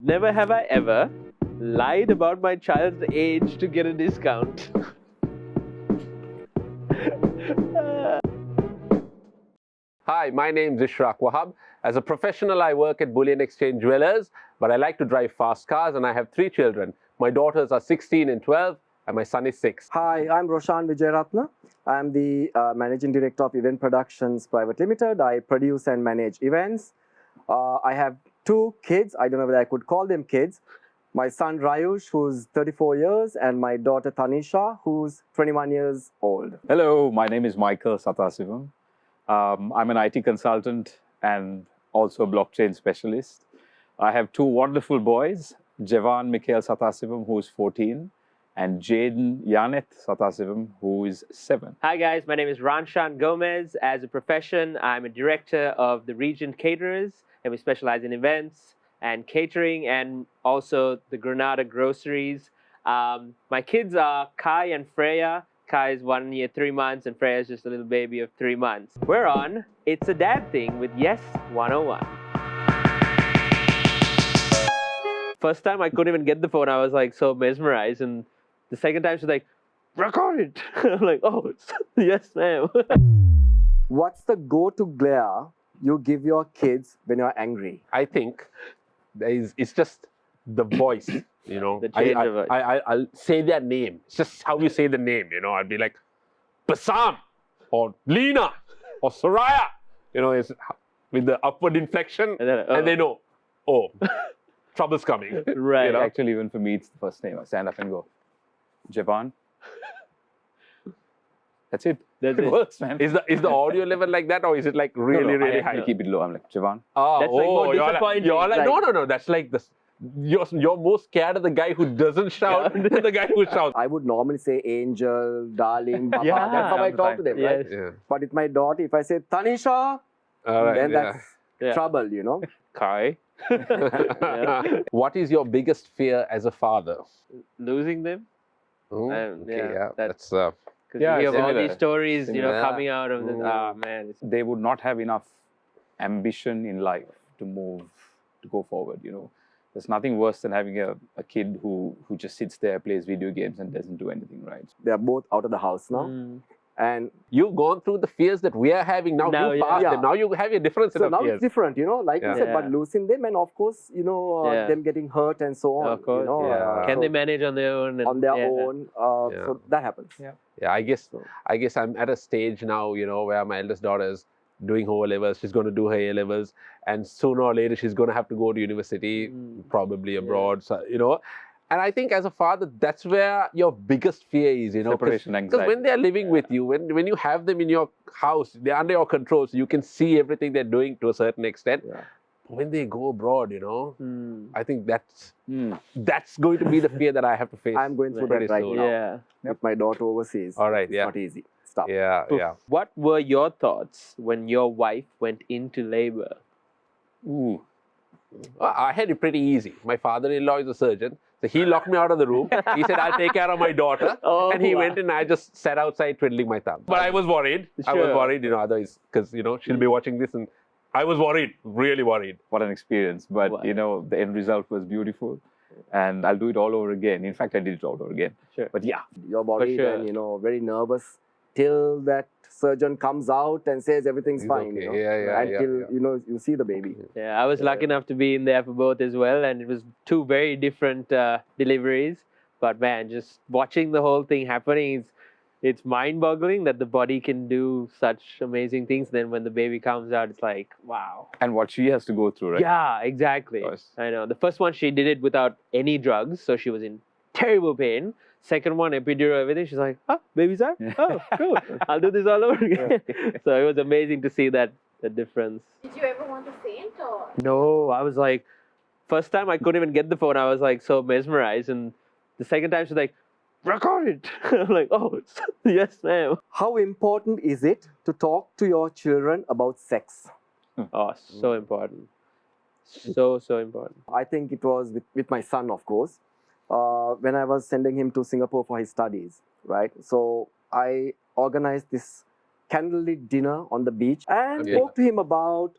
Never have I ever lied about my child's age to get a discount. Hi, my name is Ishraq Wahab. As a professional, I work at Bullion Exchange Jewelers, but I like to drive fast cars and I have 3 children. My daughters are 16 and 12 and my son is 6. Hi, I'm Roshan Vijayaratna. I'm the Managing Director of Event Productions Private Limited. I produce and manage events. I have 2 kids. I don't know whether I could call them kids. My son Rayush, who's 34 years, and my daughter Tanisha, who's 21 years old. Hello, my name is Michael Sathasivam. I'm an IT consultant and also a blockchain specialist. I have 2 wonderful boys, Jevan Mikhail Sathasivam, who is 14, and Jaden Yanet Sathasivam, who is 7. Hi guys, my name is Ranshan Gomez. As a profession, I'm a director of the Regent Caterers, and we specialize in events and catering and also the Granada groceries. My kids are Kai and Freya. Kai is 1 year, 3 months, and Freya is just a little baby of 3 months. We're on It's a Dad Thing with Yes 101. First time I couldn't even get the phone, I was like so mesmerized, and the second time she's like, record it. I'm like, oh, yes ma'am. What's the go-to glare you give your kids when you're angry? I think it's just the voice, you know. The change of it. I'll say their name. It's just how you say the name, you know. I'll be like, Basam, or Lena, or Soraya. You know, it's with the upward inflection, and they know, oh, trouble's coming. Right. You know? Actually, even for me, it's the first name. I stand up and go, Jevan. That's it. That's it it. works, man. Is the audio level like that, or is it like really, really high? I keep it low. I'm like, Jevan. Oh, That's like more disappointing. You're like, like- no. That's like this. You're more scared of the guy who doesn't shout than the guy who shouts. I would normally say angel, darling, Papa. Yeah, That's how I talk to them, right? Yes. Yeah. But with my daughter, if I say Tanisha, All right. then Yeah. that's Yeah. trouble, you know. Kai. Yeah. What is your biggest fear as a father? Losing them. Oh, Yeah, that's Because Yeah, you hear all similar. these stories, you know, Similar. coming out of the, Mm. man. They would not have enough ambition in life to move, to go forward, you know. There's nothing worse than having a kid who just sits there, plays video games and doesn't do anything, right? They are both out of the house now. Mm. And You've gone through the fears that we are having now. Now, You yeah. passed Yeah. them. Now you have a different set so of now fears. it's different, you know, like Yeah. you said, but Yeah. losing them and of course, you know, Yeah. them getting hurt and so on. Of course, you know, yeah. Can so they manage on their own? on their yeah. own. Yeah. So that happens. Yeah. Yeah, I guess I'm at a stage now, you know, where my eldest daughter is doing her O-levels. She's going to do her A-levels, and sooner or later she's going to have to go to university, probably abroad. So, you know, and I think as a father, that's where your biggest fear is, you know, Separation because anxiety. when they're living with you, when you have them in your house, they're under your control, so you can see everything they're doing to a certain extent. Yeah. When they go abroad, you know, Mm. I think that's going to be the fear that I have to face. I'm going through pretty that right soon. now. Yeah. With my daughter overseas. All right, It's yeah. not easy. Stop. Yeah, Oof. yeah. What were your thoughts when your wife went into labor? Ooh. I had it pretty easy. My father-in-law is a surgeon, so he locked me out of the room. He said, I'll take care of my daughter. Oh, And he wow. went and I just sat outside twiddling my thumb. But I was worried. I was Sure. worried, you know, otherwise, because, you know, she'll be watching this and I was worried, really worried. What an experience. But, Wow. you know, the end result was beautiful. And I'll do it all over again. In fact, I did it all over again. Sure. But yeah, Your body sure. then, you know, very nervous till that surgeon comes out and says everything's He's fine. okay. You know, Yeah, until yeah. you know you see the baby. Yeah, I was lucky enough to be in there for both as well, and it was 2 very different deliveries. But man, just watching the whole thing happening, it's mind-boggling that the body can do such amazing things. Then when the baby comes out, it's like, wow. and what she has to go through, right? Yeah, exactly. Of course. I know. The first one, she did it without any drugs, so she was in terrible pain. Second one, epidural, everything. She's like, oh, baby's out? Oh, cool. I'll do this all over again. So it was amazing to see the difference. Did you ever want to faint or? No, I was like, first time I couldn't even get the phone. I was like so mesmerized. And the second time she's like, record it. I'm like, oh, yes ma'am. How important is it to talk to your children about sex? Oh, so important. So important. I think it was with my son, of course, when I was sending him to Singapore for his studies, right? So I organized this candlelit dinner on the beach and Okay. spoke to him about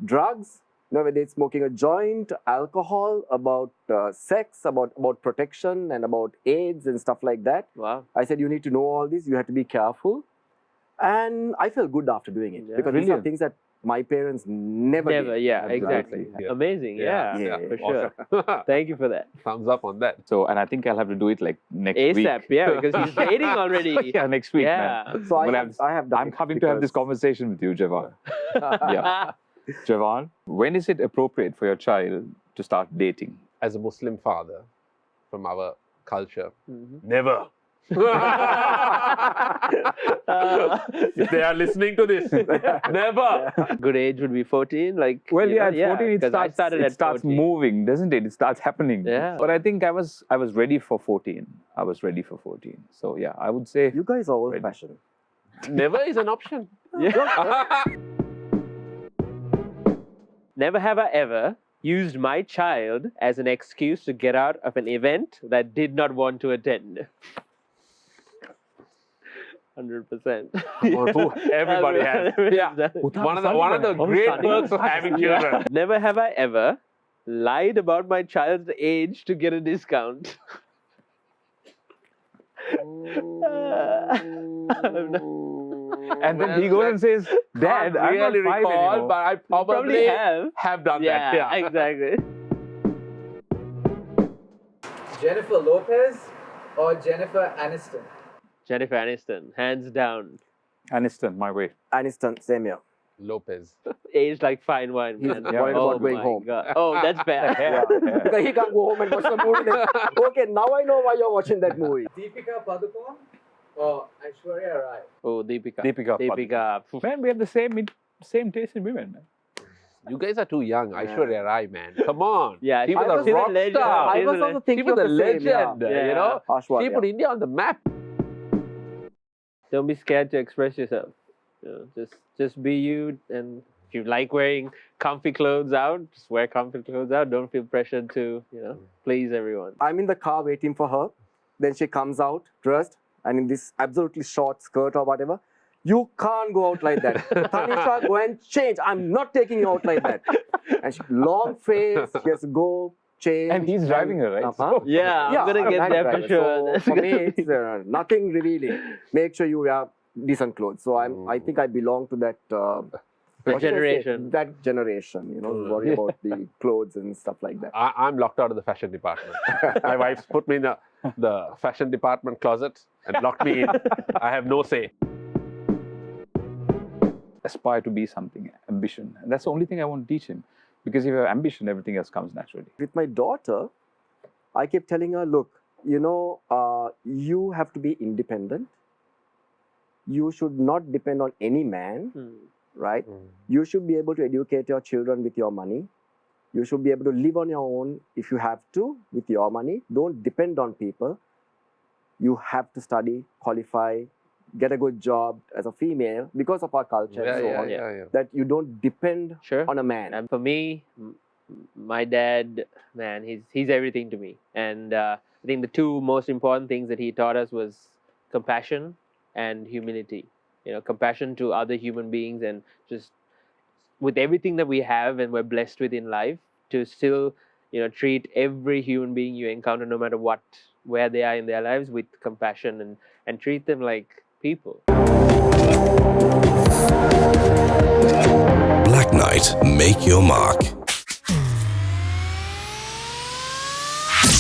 drugs, whether it's smoking a joint, alcohol, about sex, about protection and about AIDS and stuff like that. Wow. I said, you need to know all this, you have to be careful. And I felt good after doing it Yeah. because these are Brilliant. things that my parents never Never, did. yeah, Absolutely. exactly. Yeah. Amazing, yeah, Yeah. for sure. Thank you for that. Thumbs up on that. So, and I think I'll have to do it like next ASAP, week. yeah, because he's dating already. Yeah, next week, Yeah. man. So Well, I have done I'm it coming to have this because- conversation with you, Javan. Yeah. Javan, when is it appropriate for your child to start dating? As a Muslim father from our culture, Mhm. never. If they are listening to this, never. Good age would be 14, like. Well, you know, yeah, at 14 'cause I started it at starts 14. moving, doesn't it? It starts happening. Yeah. But I think I was ready for 14. I was ready for 14. So yeah, I would say You guys are old-fashioned. Never is an option. Never have I ever used my child as an excuse to get out of an event that I did not want to attend. 100%. Everybody has. Yeah. One of the great perks of having children. Never have I ever lied about my child's age to get a discount. and then he goes and says, Dad, I'm not really 5 recall, anymore. but I Probably probably have. done that. Yeah, exactly. Jennifer Lopez or Jennifer Aniston? Jennifer Aniston, hands down. Aniston, my way. Aniston, same here. Lopez. Aged like fine wine, man. He's worried about going my home. God. Oh, that's bad. Yeah, yeah. Because he can't go home and watch the movie. Then, okay, now I know why you're watching that movie. Deepika Padukone or Aishwarya Rai? Oh, Deepika. Deepika. Deepika. Man, we have the same taste in women, man. You guys are too young. Aishwarya Rai, man. Come on. Yeah, she was she's a a rock legend. star. I She's was a also le- thinking She was of a the same, legend. Yeah. You know, Ashwarya. she put India on the map. Don't be scared to express yourself. You know, just be you, and if you like wearing comfy clothes out, just wear comfy clothes out. Don't feel pressured to, please everyone. I'm in the car waiting for her. Then she comes out dressed and in this absolutely short skirt or whatever. You can't go out like that. Tanisha, go and change. I'm not taking you out like that. And she, long face, she has to go change. And he's driving her, right? Uh-huh. Yeah, I'm gonna get there for sure. So for me, it's nothing revealing. Make sure you wear decent clothes. So I think I belong to that what should I say? generation. That generation, worry about the clothes and stuff like that. I'm locked out of the fashion department. My wife's put me in the fashion department closet and locked me in. I have no say. Aspire to be something, ambition. And that's the only thing I want to teach him. Because if you have ambition, everything else comes naturally. With my daughter, I kept telling her, look, you have to be independent. You should not depend on any man, right? You should be able to educate your children with your money. You should be able to live on your own if you have to with your money. Don't depend on people. You have to study, qualify, get a good job as a female because of our culture and so on. Yeah. That you don't depend Sure. on a man. And for me, my dad, man, he's everything to me. And I think the two most important things that he taught us was compassion and humility. Compassion to other human beings, and just with everything that we have and we're blessed with in life, to still, treat every human being you encounter, no matter where they are in their lives, with compassion and treat them like people. Black Knight, make your mark.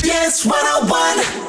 Yes, 101.